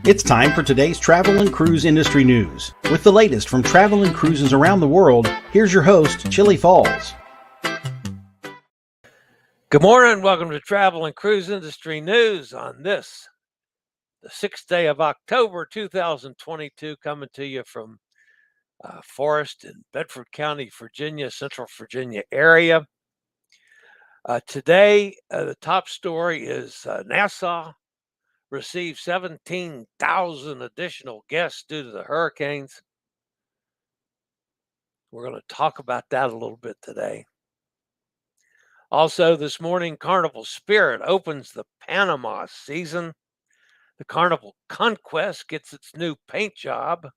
It's time for today's travel and cruise industry news. With the latest from travel and cruises around the world, here's your host, Chillie Falls. Good morning. Welcome to Travel and Cruise Industry News on this, the 6th day of October 2022, coming to you from Forest in Bedford County, Virginia, Central Virginia area. Today, the top story is Nassau received 17,000 additional guests due to the hurricanes. We're going to talk about that a little bit today. Also, this morning, Carnival Spirit opens the Panama season. The Carnival Conquest gets its new paint job.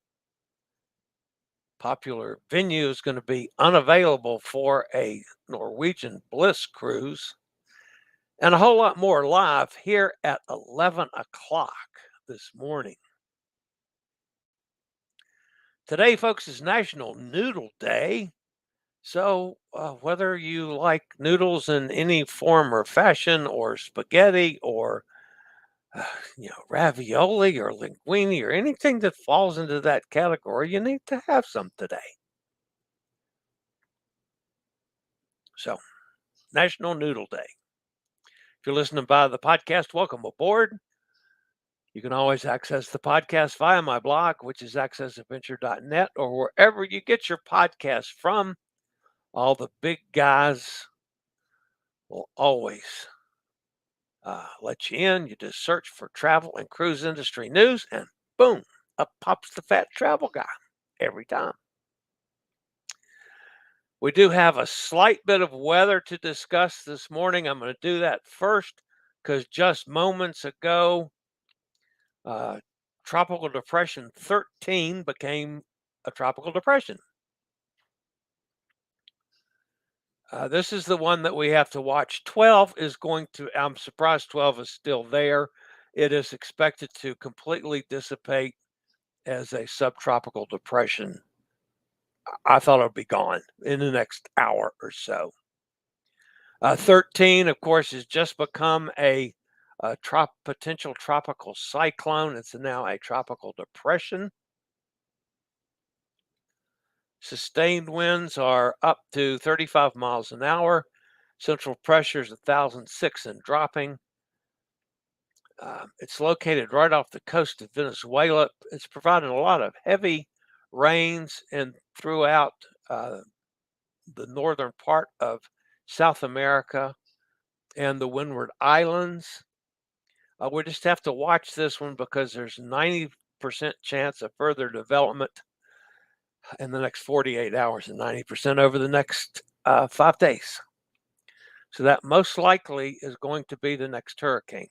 Popular venue is going to be Unavailable for a Norwegian Bliss cruise. And a whole lot more live here at 11 o'clock this morning. Today, folks, is National Noodle Day. So whether you like noodles in any form or fashion, or spaghetti, or ravioli or linguine, or anything that falls into that category, you need to have some today. So, National Noodle Day. If you're listening by the podcast, welcome aboard. You can always access the podcast via my blog, which is accessadventure.net, or wherever you get your podcasts from. All the big guys will always let you in. You just search for travel and cruise industry news, and boom, up pops the fat travel guy every time. We do have a slight bit of weather to discuss this morning. I'm going to do that first because just moments ago, Tropical Depression 13 became a tropical depression. This is the one that we have to watch. 12 is going to, I'm surprised 12 is still there. It is expected to completely dissipate as a subtropical depression. I thought it would be gone in the next hour or so. 13, of course, has just become a potential tropical cyclone. It's now a tropical depression. Sustained winds are up to 35 miles an hour. Central pressure is 1,006 and dropping. It's located right off the coast of Venezuela. It's providing a lot of heavy rains and throughout the northern part of South America and the Windward Islands. We just have to watch this one because there's 90% chance of further development in the next 48 hours and 90% over the next 5 days. So that most likely is going to be the next hurricane.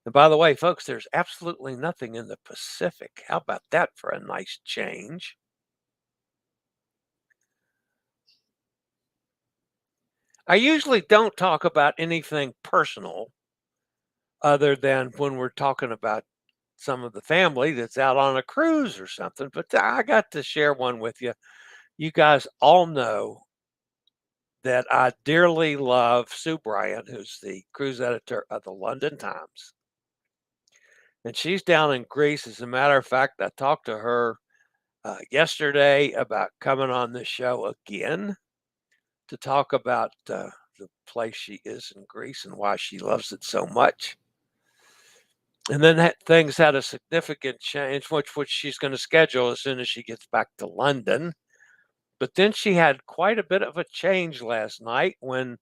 And by the way, folks, there's absolutely nothing in the Pacific. How about that for a nice change? I usually don't talk about anything personal other than when we're talking about some of the family that's out on a cruise or something, but I got to share one with you. You guys all know that I dearly love Sue Bryant, who's the cruise editor of the London Times. And she's down in Greece. As a matter of fact, I talked to her yesterday about coming on this show again to talk about the place she is in Greece and why she loves it so much. And then things had a significant change, which she's going to schedule as soon as she gets back to London. But then she had quite a bit of a change last night when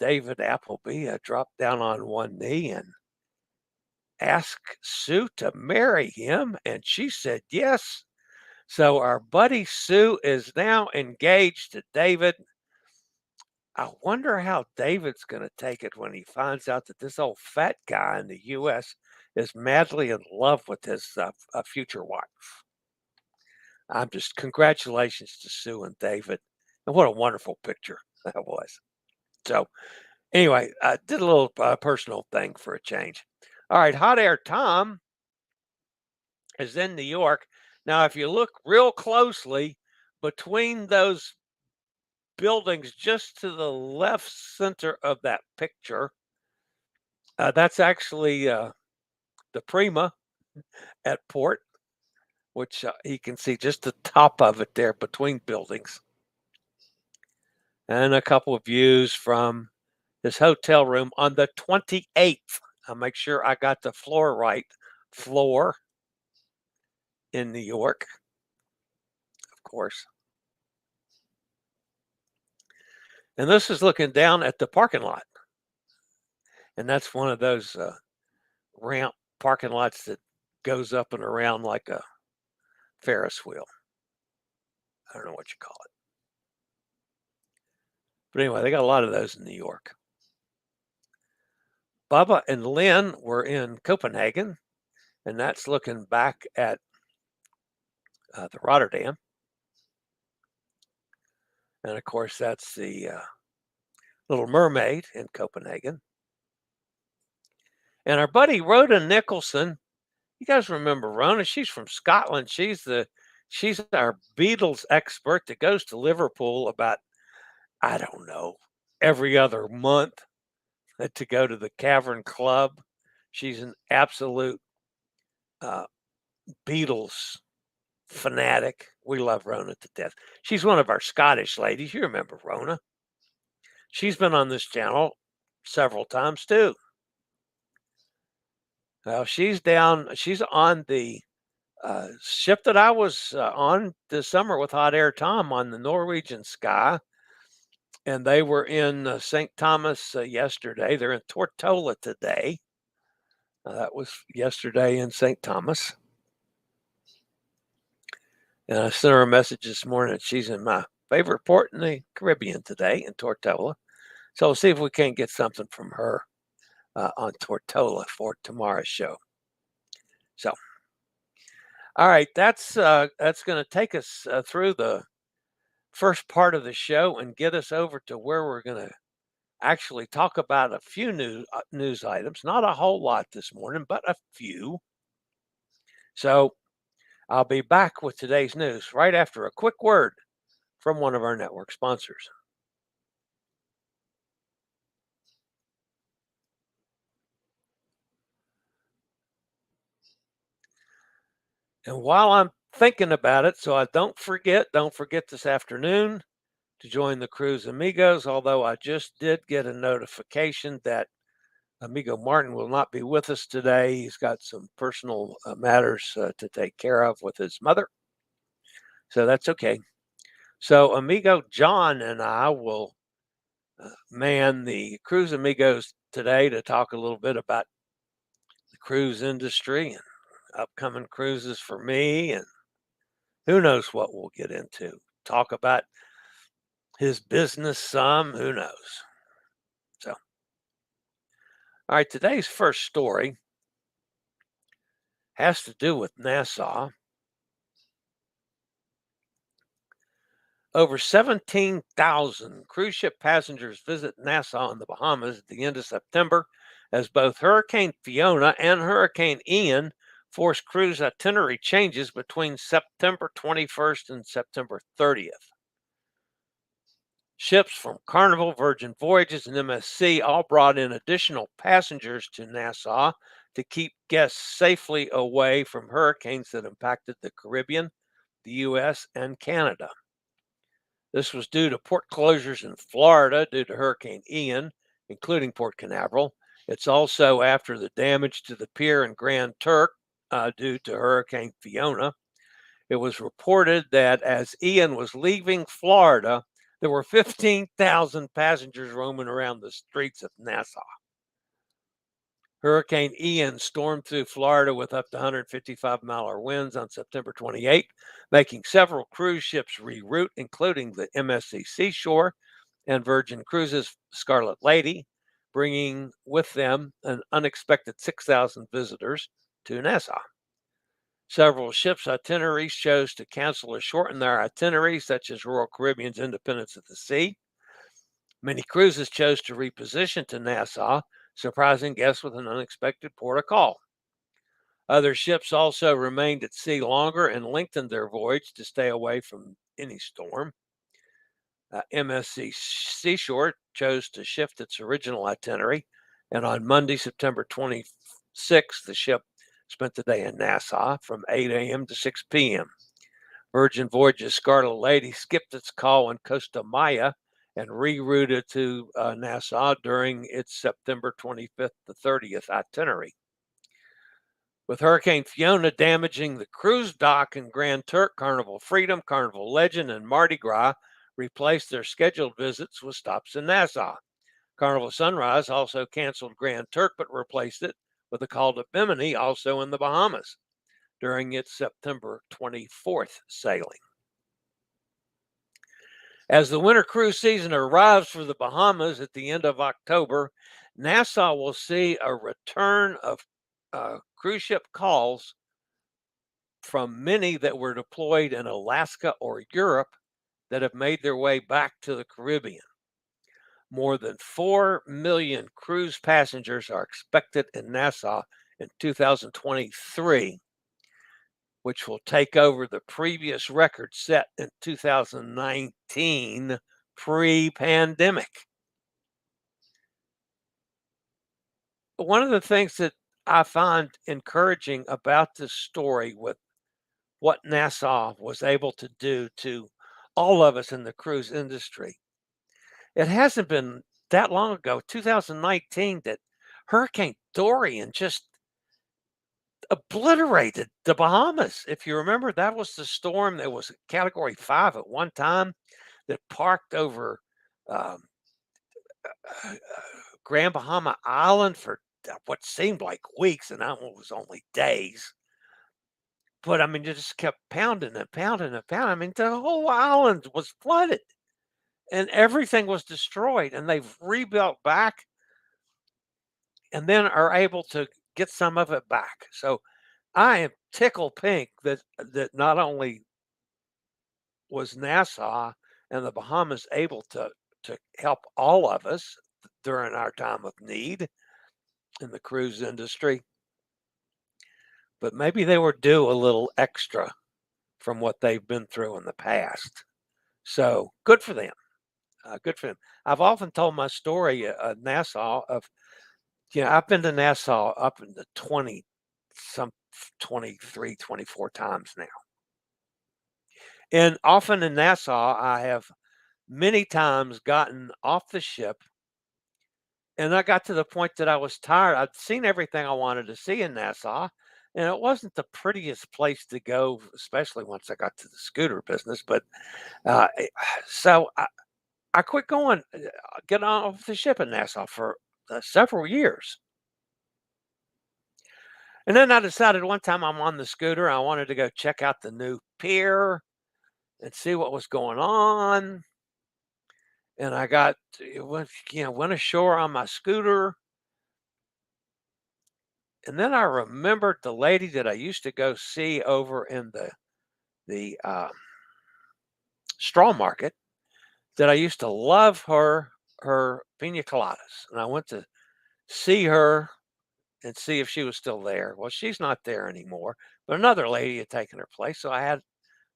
David Appleby dropped down on one knee and asked Sue to marry him, and she said yes. So our buddy Sue is now engaged to David. I wonder how David's going to take it when he finds out that this old fat guy in the U.S. is madly in love with his future wife. I'm just, congratulations to Sue and David. And what a wonderful picture that was. So anyway, I did a little personal thing for a change. All right, Hot Air Tom is in New York. Now, if you look real closely between those buildings just to the left center of that picture, that's actually the Prima at port, which you can see just the top of it there between buildings. And a couple of views from this hotel room on the 28th. I'll make sure I got the floor right. Floor in New York, of course. And this is looking down at the parking lot. And that's one of those ramp parking lots that goes up and around like a Ferris wheel. I don't know what you call it. But anyway, they got a lot of those in New York. Bubba and Lynn were in Copenhagen, and that's looking back at the Rotterdam. And of course, that's the Little Mermaid in Copenhagen. And our buddy Rhoda Nicholson, you guys remember Rhoda? She's from Scotland. She's our Beatles expert that goes to Liverpool about, I don't know, every other month to go to the Cavern Club. She's an absolute Beatles fanatic. We love Rona to death. She's one of our Scottish ladies. You remember Rona. She's been on this channel several times too. Well, she's on the ship that I was on this summer with Hot Air Tom on the Norwegian Sky. And they were in St. Thomas yesterday. They're in Tortola today. That was yesterday in St. Thomas. And I sent her a message this morning that she's in my favorite port in the Caribbean today, in Tortola. So we'll see if we can't get something from her on Tortola for tomorrow's show. So, all right, that's going to take us through the first part of the show and get us over to where we're going to actually talk about a few news items. Not a whole lot this morning, but a few. So I'll be back with today's news right after a quick word from one of our network sponsors. And while I'm thinking about it, so I don't forget this afternoon to join the Cruise Amigos, although I just did get a notification that Amigo Martin will not be with us today. He's got some personal matters to take care of with his mother. So that's okay. So Amigo John and I will man the Cruise Amigos today to talk a little bit about the cruise industry and upcoming cruises for me, and who knows what we'll get into. Talk about his business some, who knows. So, all right, today's first story has to do with Nassau. Over 17,000 cruise ship passengers visit Nassau in the Bahamas at the end of September as both Hurricane Fiona and Hurricane Ian force cruise itinerary changes between September 21st and September 30th. Ships from Carnival, Virgin Voyages, and MSC all brought in additional passengers to Nassau to keep guests safely away from hurricanes that impacted the Caribbean, the U.S., and Canada. This was due to port closures in Florida due to Hurricane Ian, including Port Canaveral. It's also after the damage to the pier in Grand Turk due to Hurricane Fiona. It was reported that as Ian was leaving Florida, there were 15,000 passengers roaming around the streets of Nassau. Hurricane Ian stormed through Florida with up to 155-mile-an-hour winds on September 28, making several cruise ships reroute, including the MSC Seashore and Virgin Cruises Scarlet Lady, bringing with them an unexpected 6,000 visitors to Nassau. Several ships' itineraries chose to cancel or shorten their itineraries, such as Royal Caribbean's Independence of the Sea. Many cruises chose to reposition to Nassau, surprising guests with an unexpected port of call. Other ships also remained at sea longer and lengthened their voyage to stay away from any storm. MSC Seashore chose to shift its original itinerary, and on Monday, September 26th, the ship spent the day in Nassau from 8 a.m. to 6 p.m. Virgin Voyages Scarlet Lady skipped its call in Costa Maya and rerouted to Nassau during its September 25th to 30th itinerary. With Hurricane Fiona damaging the cruise dock in Grand Turk, Carnival Freedom, Carnival Legend, and Mardi Gras replaced their scheduled visits with stops in Nassau. Carnival Sunrise also canceled Grand Turk but replaced it with a call to Bimini, also in the Bahamas, during its September 24th sailing. As the winter cruise season arrives for the Bahamas at the end of October, Nassau will see a return of cruise ship calls from many that were deployed in Alaska or Europe that have made their way back to the Caribbean. More than 4 million cruise passengers are expected in Nassau in 2023, which will take over the previous record set in 2019 pre-pandemic. One of the things that I find encouraging about this story with what Nassau was able to do to all of us in the cruise industry, it hasn't been that long ago, 2019, that Hurricane Dorian just obliterated the Bahamas. If you remember, that was the storm that was Category 5 at one time that parked over um, Grand Bahama Island for what seemed like weeks, and that one was only days. But I mean, it just kept pounding and pounding and pounding. I mean, the whole island was flooded and everything was destroyed, and they've rebuilt back and then are able to get some of it back. So I am tickled pink that not only was Nassau and the Bahamas able to help all of us during our time of need in the cruise industry, but maybe they were due a little extra from what they've been through in the past. So good for them. Good for them. I've often told my story at Nassau of, I've been to Nassau up in the 23, 24 times now. And often in Nassau, I have many times gotten off the ship and I got to the point that I was tired. I'd seen everything I wanted to see in Nassau, and it wasn't the prettiest place to go, especially once I got to the scooter business. But uh, eh, so I quit going, get off the ship in Nassau for several years. And then I decided one time I'm on the scooter, I wanted to go check out the new pier and see what was going on. And I went ashore on my scooter. And then I remembered the lady that I used to go see over in the straw market, that I used to love her pina coladas. And I went to see her and see if she was still there. Well, she's not there anymore, but another lady had taken her place. So I had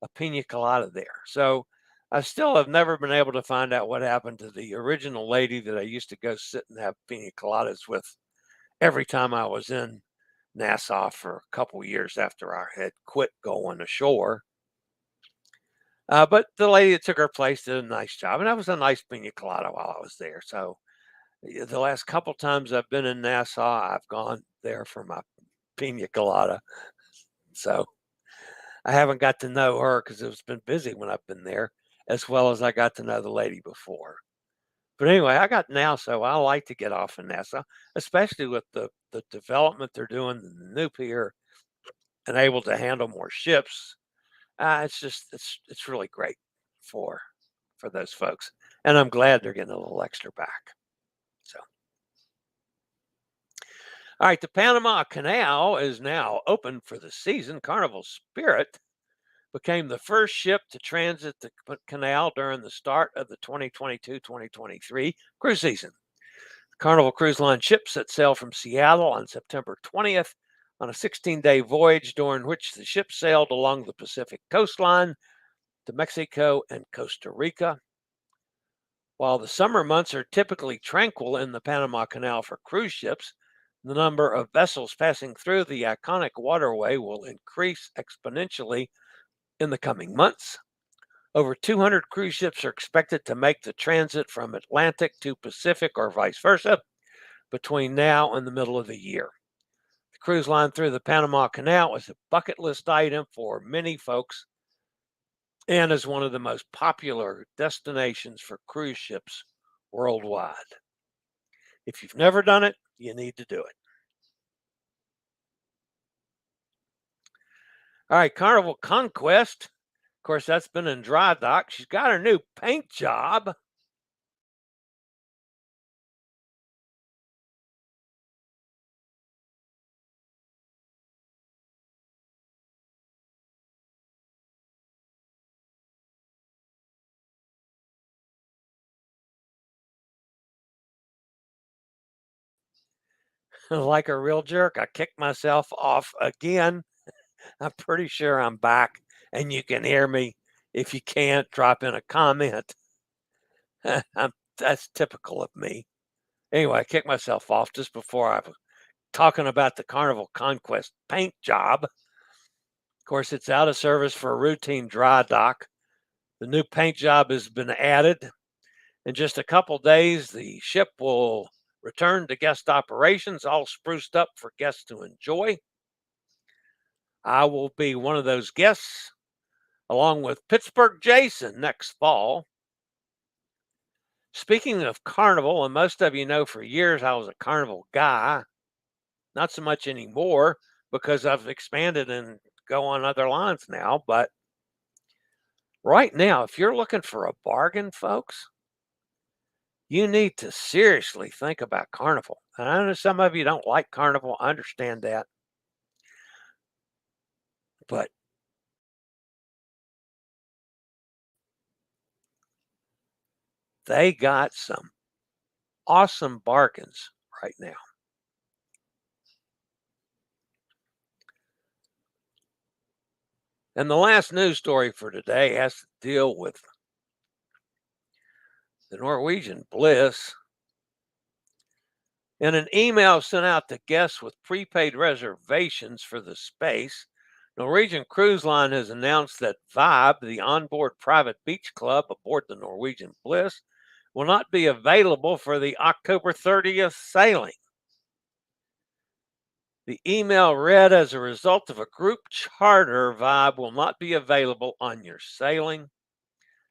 a pina colada there. So I still have never been able to find out what happened to the original lady that I used to go sit and have pina coladas with every time I was in Nassau for a couple years after I had quit going ashore. But the lady that took her place did a nice job, and that was a nice pina colada while I was there. So the last couple times I've been in Nassau, I've gone there for my pina colada. So I haven't got to know her because it's been busy when I've been there, as well as I got to know the lady before. But anyway, I got Nassau. I like to get off in Nassau, especially with the development they're doing in the new pier and able to handle more ships. It's really great for those folks, and I'm glad they're getting a little extra back. So, all right, the Panama Canal is now open for the season. Carnival Spirit became the first ship to transit the canal during the start of the 2022-2023 cruise season. Carnival Cruise Line ships set sail from Seattle on September 20th on a 16-day voyage during which the ship sailed along the Pacific coastline to Mexico and Costa Rica. While the summer months are typically tranquil in the Panama Canal for cruise ships, The number of vessels passing through the iconic waterway will increase exponentially in the coming months. Over 200 cruise ships are expected to make the transit from Atlantic to Pacific or vice versa between now and the middle of the year. The cruise line through the Panama Canal is a bucket list item for many folks and is one of the most popular destinations for cruise ships worldwide. If you've never done it, you need to do it. All right, Carnival Conquest. Of course, that's been in dry dock. She's got her new paint job. Like a real jerk, I kicked myself off again. I'm pretty sure I'm back and you can hear me. If you can't, drop in a comment. That's typical of me. Anyway, I kicked myself off just before I was talking about the Carnival Conquest paint job. Of course, it's out of service for a routine dry dock. The new paint job has been added. In just a couple days, the ship will return to guest operations, all spruced up for guests to enjoy. I will be one of those guests, along with Pittsburgh Jason next fall. Speaking of Carnival, and most of you know for years I was a Carnival guy, not so much anymore because I've expanded and go on other lines now. But right now, if you're looking for a bargain, folks, you need to seriously think about Carnival. And I know some of you don't like Carnival. I understand that. But they got some awesome bargains right now. And the last news story for today has to deal with the Norwegian Bliss. In an email sent out to guests with prepaid reservations for the space, Norwegian Cruise Line has announced that Vibe, the onboard private beach club aboard the Norwegian Bliss, will not be available for the October 30th sailing. The email read, as a result of a group charter, Vibe will not be available on your sailing.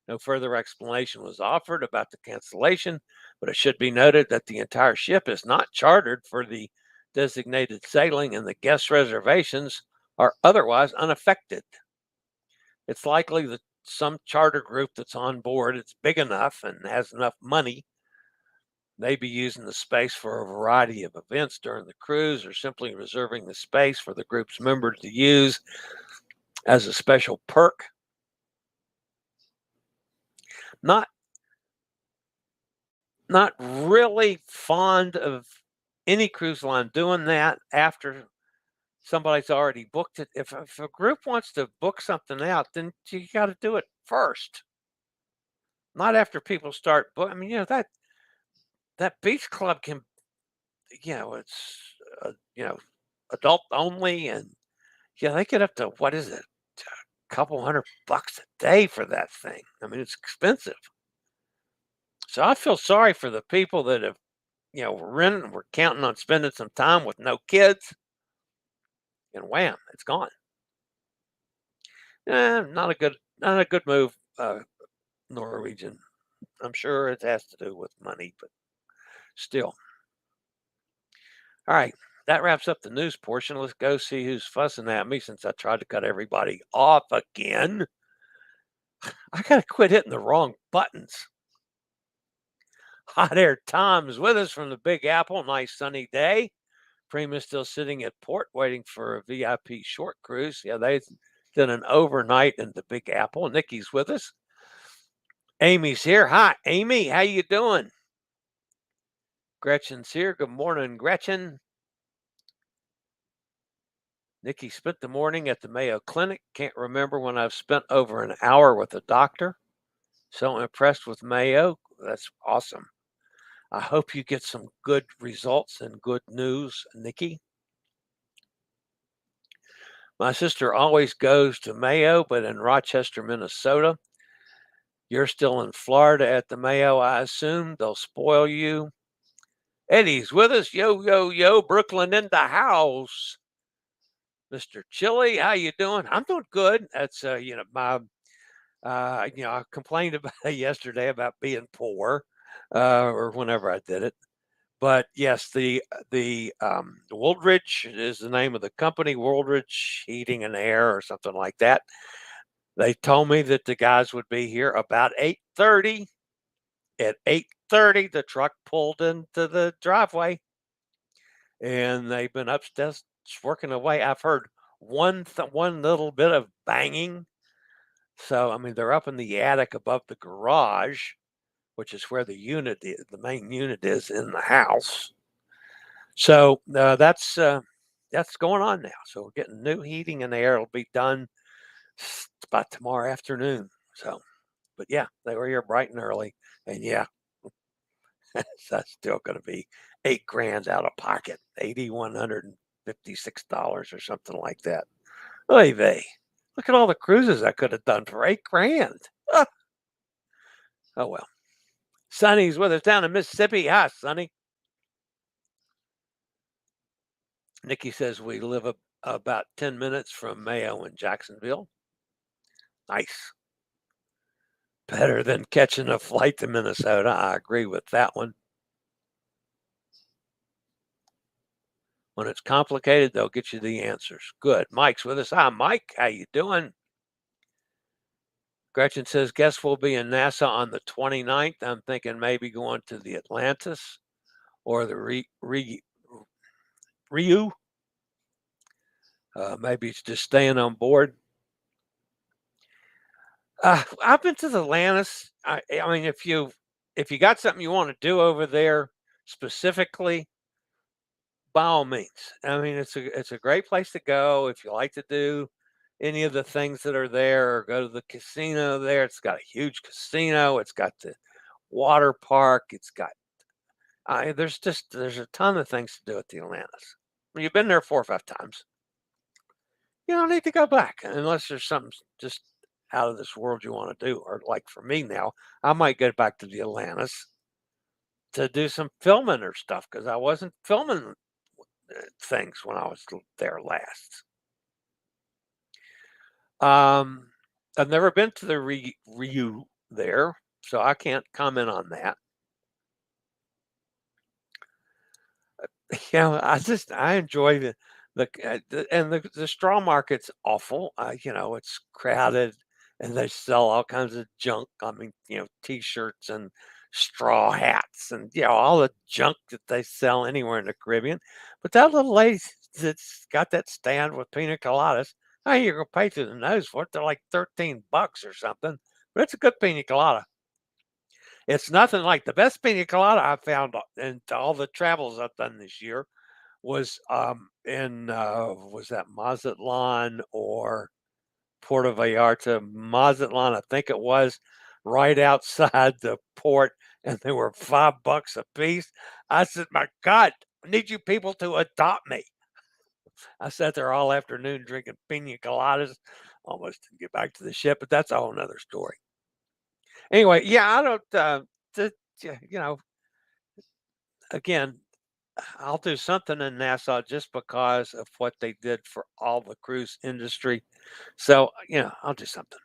No further explanation was offered about the cancellation, but it should be noted that the entire ship is not chartered for the designated sailing and the guest reservations are otherwise unaffected. It's likely that some charter group that's on board, it's big enough and has enough money, may be using the space for a variety of events during the cruise or simply reserving the space for the group's members to use as a special perk. Not really fond of any cruise line doing that after somebody's already booked it. If a group wants to book something out, then you got to do it first, not after people start book. I mean, that beach club can, it's adult only, and they get up to, what is it, a couple $100 a day for that thing. I mean, it's expensive. So I feel sorry for the people that have, we're counting on spending some time with no kids, and wham, it's gone. Not a good move, Norwegian. I'm sure it has to do with money, but still. All right, that wraps up the news portion. Let's go see who's fussing at me since I tried to cut everybody off again. I gotta quit hitting the wrong buttons. Hot Air Tom's with us from the Big Apple. Nice sunny day. Prima's still sitting at port waiting for a VIP short cruise. Yeah, they did an overnight in the Big Apple. Nikki's with us. Amy's here. Hi, Amy. How you doing? Gretchen's here. Good morning, Gretchen. Nikki spent the morning at the Mayo Clinic. Can't remember when I've spent over an hour with a doctor. So impressed with Mayo. That's awesome. I hope you get some good results and good news, Nikki. My sister always goes to Mayo, but in Rochester, Minnesota. You're still in Florida at the Mayo, I assume. They'll spoil you. Eddie's with us. Yo, yo, yo, Brooklyn in the house. Mr. Chillie, how you doing? I'm doing good. That's my I complained about it yesterday about being poor, or whenever I did it. But yes, the Woldridge is the name of the company, Woldridge Heating and Air or something like that. They told me that the guys would be here about 8:30. At 8:30, the truck pulled into the driveway, and they've been upstairs working away. I've heard one little bit of banging. So, I mean, they're up in the attic above the garage, which is where the main unit is in the house. So, that's going on now. So we're getting new heating in there. It'll be done about tomorrow afternoon. So, but yeah, they were here bright and early, and yeah, that's still going to be $8,000 out of pocket, $8,156 or something like that. Oy vey. Look at all the cruises I could have done for $8,000. Ah. Oh well. Sonny's with us down in Mississippi. Hi, Sonny. Nikki says we live about 10 minutes from Mayo in Jacksonville. Nice. Better than catching a flight to Minnesota. I agree with that one. When it's complicated, they'll get you the answers. Good. Mike's with us. Hi, Mike. How you doing? Gretchen says, guess we'll be in Nassau on the 29th. I'm thinking maybe going to the Atlantis or the Riu. Maybe it's just staying on board. I've been to the Atlantis. I mean, if you got something you want to do over there specifically, by all means. I mean, it's a great place to go if you like to do any of the things that are there, or go to the casino there. It's got a huge casino. It's got the water park. It's got there's a ton of things to do at the Atlantis. When you've been there 4 or 5 times, you don't need to go back unless there's something just out of this world you want to do. Or like for me now, I might go back to the Atlantis to do some filming or stuff because I wasn't filming things when I was there last. I've never been to the Riu there, so I can't comment on that. I enjoy the straw market's awful. It's crowded, and they sell all kinds of junk. I mean, T-shirts and straw hats, and all the junk that they sell anywhere in the Caribbean. But that little lady that's got that stand with pina coladas, you're gonna pay through the nose for it. They're like $13 or something, but it's a good pina colada. It's nothing like the best pina colada I found in all the travels I've done this year was was that Mazatlan or Puerto Vallarta? Mazatlan, I think it was, right outside the port, and they were $5 a piece. I said, "My God, I need you people to adopt me." I sat there all afternoon drinking pina coladas, almost didn't get back to the ship, but that's a whole nother story. Anyway, yeah, I don't. Again, I'll do something in Nassau just because of what they did for all the cruise industry. So, I'll do something.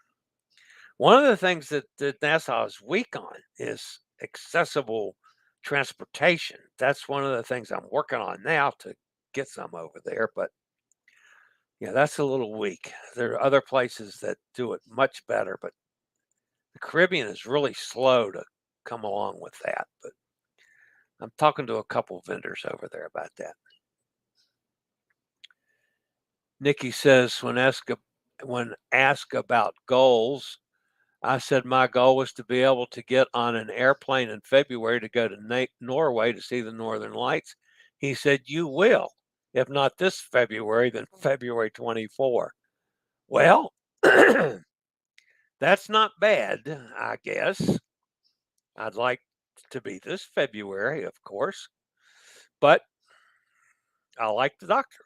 One of the things that Nassau is weak on is accessible transportation. That's one of the things I'm working on now to get some over there. But yeah, that's a little weak. There are other places that do it much better, but the Caribbean is really slow to come along with that. But I'm talking to a couple vendors over there about that. Nikki says, when asked about goals, I said my goal was to be able to get on an airplane in February to go to Norway to see the Northern Lights. He said, you will. If not this February, then February 24. Well, that's not bad, I guess. I'd like to be this February, of course, but I like the doctor.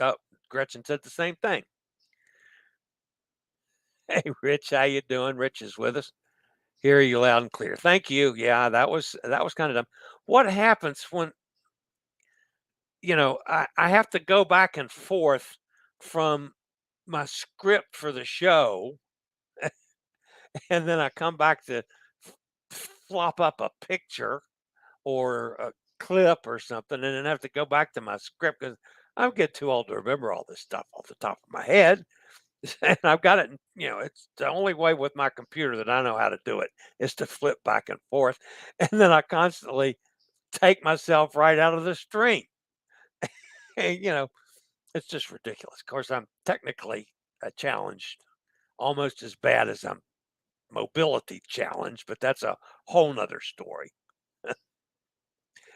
Oh, Gretchen said the same thing. Hey, Rich, how you doing? Rich is with us. Hear you loud and clear. Thank you. Yeah, that was kind of dumb. What happens when I have to go back and forth from my script for the show, and then I come back to flop up a picture or a clip or something, and then have to go back to my script because I'm getting too old to remember all this stuff off the top of my head. And I've got it, it's the only way with my computer that I know how to do it is to flip back and forth. And then I constantly take myself right out of the stream. And, it's just ridiculous. Of course, I'm technically challenged almost as bad as I'm mobility challenged, but that's a whole nother story.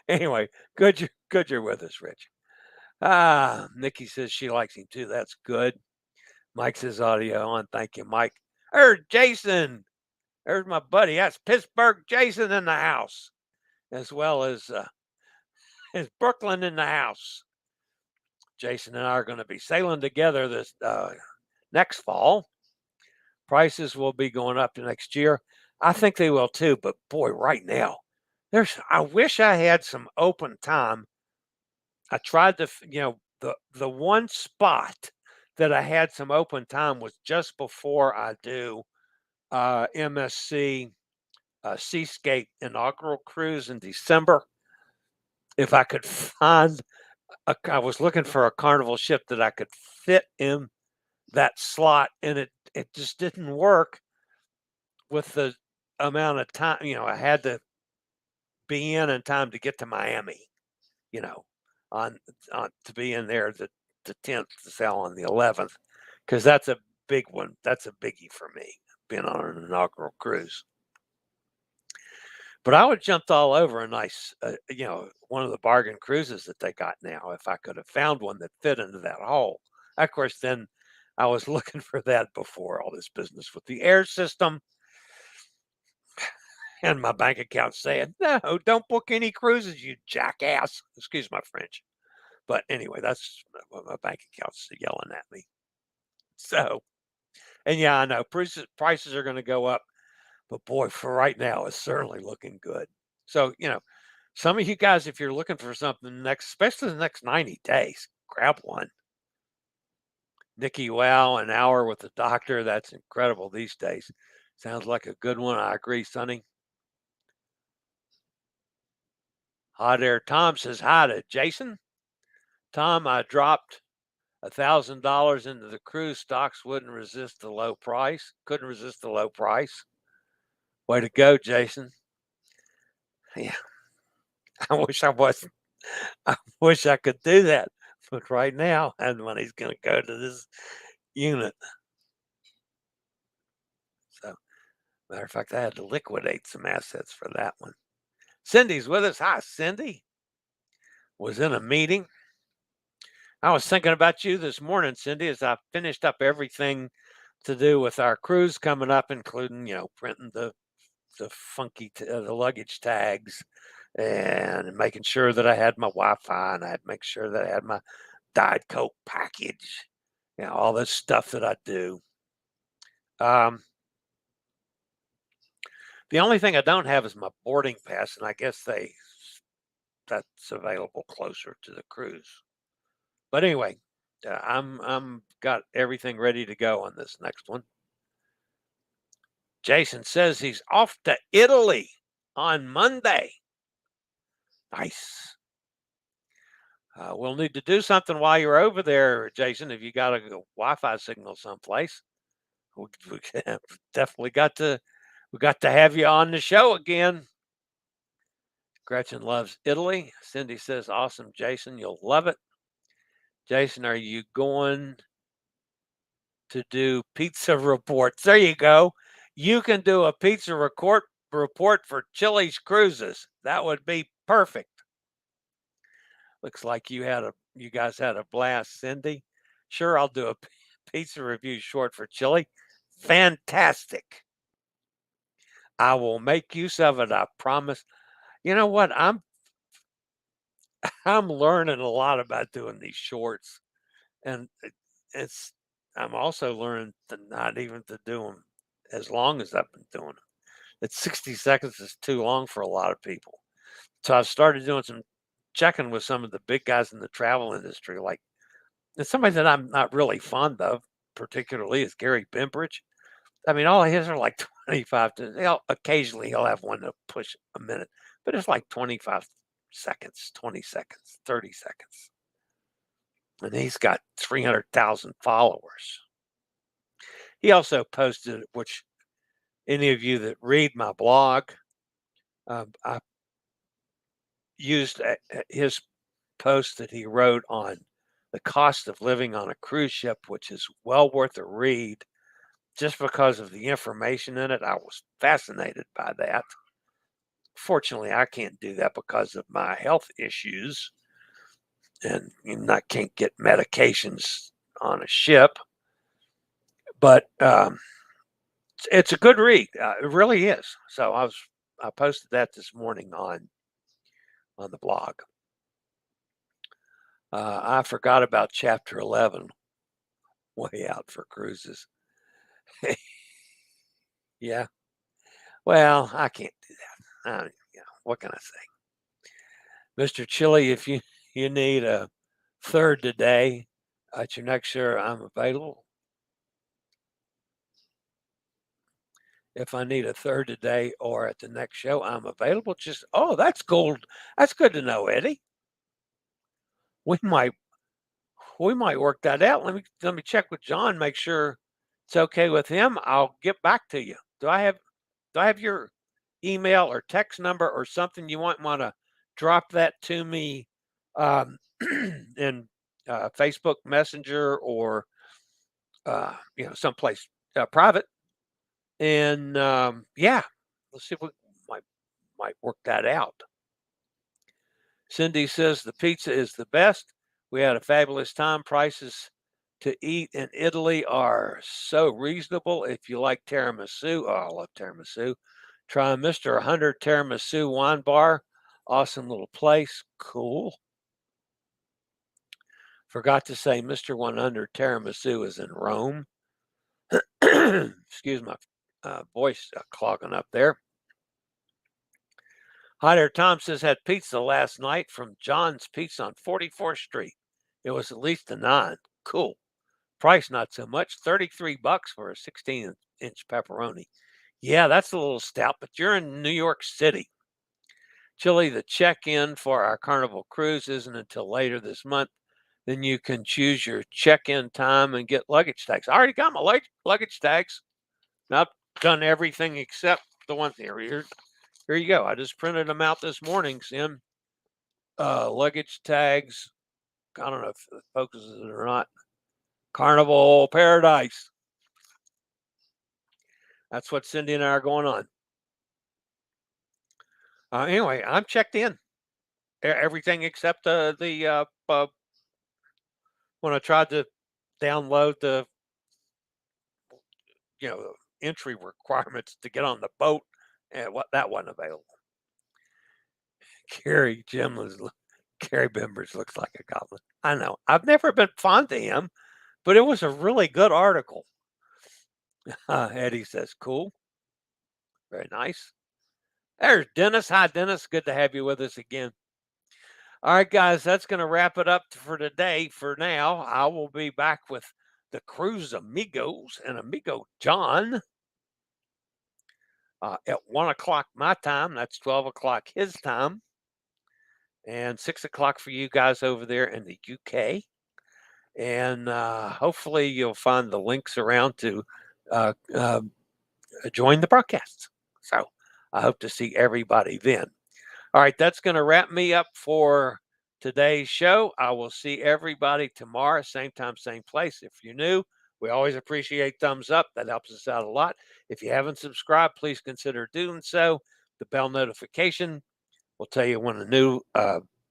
Anyway, good you're with us, Rich. Nikki says she likes him too. That's good. Mike says audio on. Thank you, Mike. Jason. There's my buddy. That's Pittsburgh Jason in the house, as well as Brooklyn in the house. Jason and I are going to be sailing together this next fall. Prices will be going up next year. I think they will too, but boy, right now, I wish I had some open time. I tried to, the one spot that I had some open time was just before I do MSC Seascape inaugural cruise in December. If I could find, I was looking for a Carnival ship that I could fit in that slot, and it just didn't work with the amount of time. I had to be in time to get to Miami. You know, on to be in there the 10th to sail on the 11th, because that's a big one. That's a biggie for me, being on an inaugural cruise. But I would jumped all over a nice, one of the bargain cruises that they got now if I could have found one that fit into that hole. Of course, then I was looking for that before all this business with the air system and my bank account saying, no, don't book any cruises, you jackass. Excuse my French. But anyway, that's what my bank account's yelling at me. So, and yeah, I know prices are going to go up, but boy, for right now, it's certainly looking good. So, some of you guys, if you're looking for something especially the next 90 days, grab one. Nikki, wow, an hour with the doctor. That's incredible these days. Sounds like a good one. I agree, Sonny. Hot Air Tom says hi to Jason. Tom, I dropped $1,000 into the cruise stocks. Couldn't resist the low price. Way to go, Jason. Yeah. I wish I wasn't. I wish I could do that. But right now, that money's going to go to this unit. So, matter of fact, I had to liquidate some assets for that one. Cindy's with us. Hi, Cindy. Was in a meeting. I was thinking about you this morning, Cindy, as I finished up everything to do with our cruise coming up, including, printing the the luggage tags and making sure that I had my Wi-Fi, and I had to make sure that I had my Diet Coke package, all this stuff that I do. The only thing I don't have is my boarding pass, and I guess that's available closer to the cruise. But anyway, I'm got everything ready to go on this next one. Jason says he's off to Italy on Monday. Nice. We'll need to do something while you're over there, Jason. If you got a Wi-Fi signal someplace, we definitely got to have you on the show again. Gretchen loves Italy. Cindy says, awesome, Jason. You'll love it. Jason, are you going to do pizza reports? There you go. You can do a pizza report for Chillie's Cruises. That would be perfect. Looks like you guys had a blast, Cindy. Sure, I'll do a pizza review short for Chillie. Fantastic. I will make use of it, I promise. You know what? I'm learning a lot about doing these shorts, and it's I'm also learning to not even to do them as long as I've been doing them. That 60 seconds is too long for a lot of people. So I've started doing some checking with some of the big guys in the travel industry, like and somebody that I'm not really fond of, particularly, is Gary Bembridge. I mean, all his are like 25 to occasionally he'll have one to push a minute, but it's like 25 seconds, 20 seconds, 30 seconds. And he's got 300,000 followers. He also posted, which any of you that read my blog, I used his post that he wrote on the cost of living on a cruise ship, which is well worth a read just because of the information in it. I was fascinated by that. Fortunately, I can't do that because of my health issues, and I can't get medications on a ship. But it's a good read. It really is. So I posted that this morning on the blog. I forgot about chapter 11, way out for cruises. Yeah. Well, I can't do that. What can I say? Mr. Chillie, if you need a third today at your next show, I'm available. If I need a third today or at the next show, I'm available. That's gold. That's good to know, Eddie. We might work that out. Let me check with John, make sure it's okay with him. I'll get back to you. Do I have your email or text number or something? You might want to drop that to me in Facebook Messenger or someplace private. And yeah, let's see if we might work that out. Cindy says the pizza is the best. We had a fabulous time. Prices to eat in Italy are so reasonable. If you like tiramisu, oh, I love tiramisu. Try Mr. 100 Tiramisu Wine Bar. Awesome little place. Cool. Forgot to say Mr. 100 Tiramisu is in Rome. Excuse my voice clogging up there. Hi there, Tom says had pizza last night from John's Pizza on 44th Street. It was at least a 9. Cool. Price not so much. $33 for a 16-inch pepperoni. Yeah, that's a little stout, but you're in New York City. Chillie, the check-in for our Carnival cruise isn't until later this month. Then you can choose your check-in time and get luggage tags. I already got my luggage tags. Now I've done everything except the ones here. Here you go. I just printed them out this morning, Sim. Luggage tags. I don't know if it focuses it or not. Carnival Paradise. That's what Cindy and I are going on. Anyway, I'm checked in. Everything except the when I tried to download the entry requirements to get on the boat, and that wasn't available. Gary Bembridge looks like a goblin. I know. I've never been fond of him, but it was a really good article. Eddie says, cool. Very nice. There's Dennis. Hi, Dennis. Good to have you with us again. All right, guys, that's going to wrap it up for today. For now, I will be back with the Cruise Amigos and Amigo John at 1 o'clock my time. That's 12 o'clock his time. And 6 o'clock for you guys over there in the UK. And hopefully you'll find the links around to join the broadcasts. So I hope to see everybody then. All right, that's going to wrap me up for today's show. I will see everybody tomorrow, same time, same place. If you're new, we always appreciate thumbs up. That helps us out a lot. If you haven't subscribed, please consider doing so. The bell notification will tell you when a new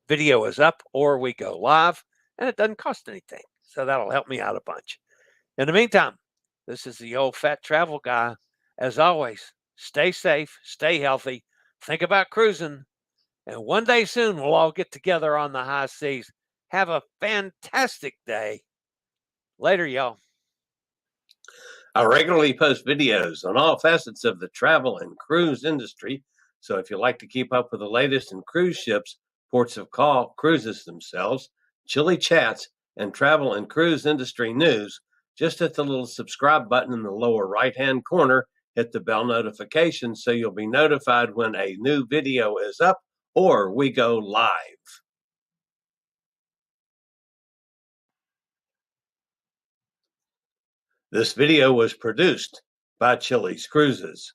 video is up or we go live, and it doesn't cost anything. So that'll help me out a bunch. In the meantime, this is the old fat travel guy. As always, Stay safe, stay healthy, think about cruising, and one day soon we'll all get together on the high seas. Have a fantastic day. Later, y'all. I regularly post videos on all facets of the travel and cruise industry. So if you like to keep up with the latest in cruise ships, ports of call, cruises themselves, Chillie chats, and travel and cruise industry news, just hit the little subscribe button in the lower right-hand corner, hit the bell notification so you'll be notified when a new video is up or we go live. This video was produced by Chillie's Cruises.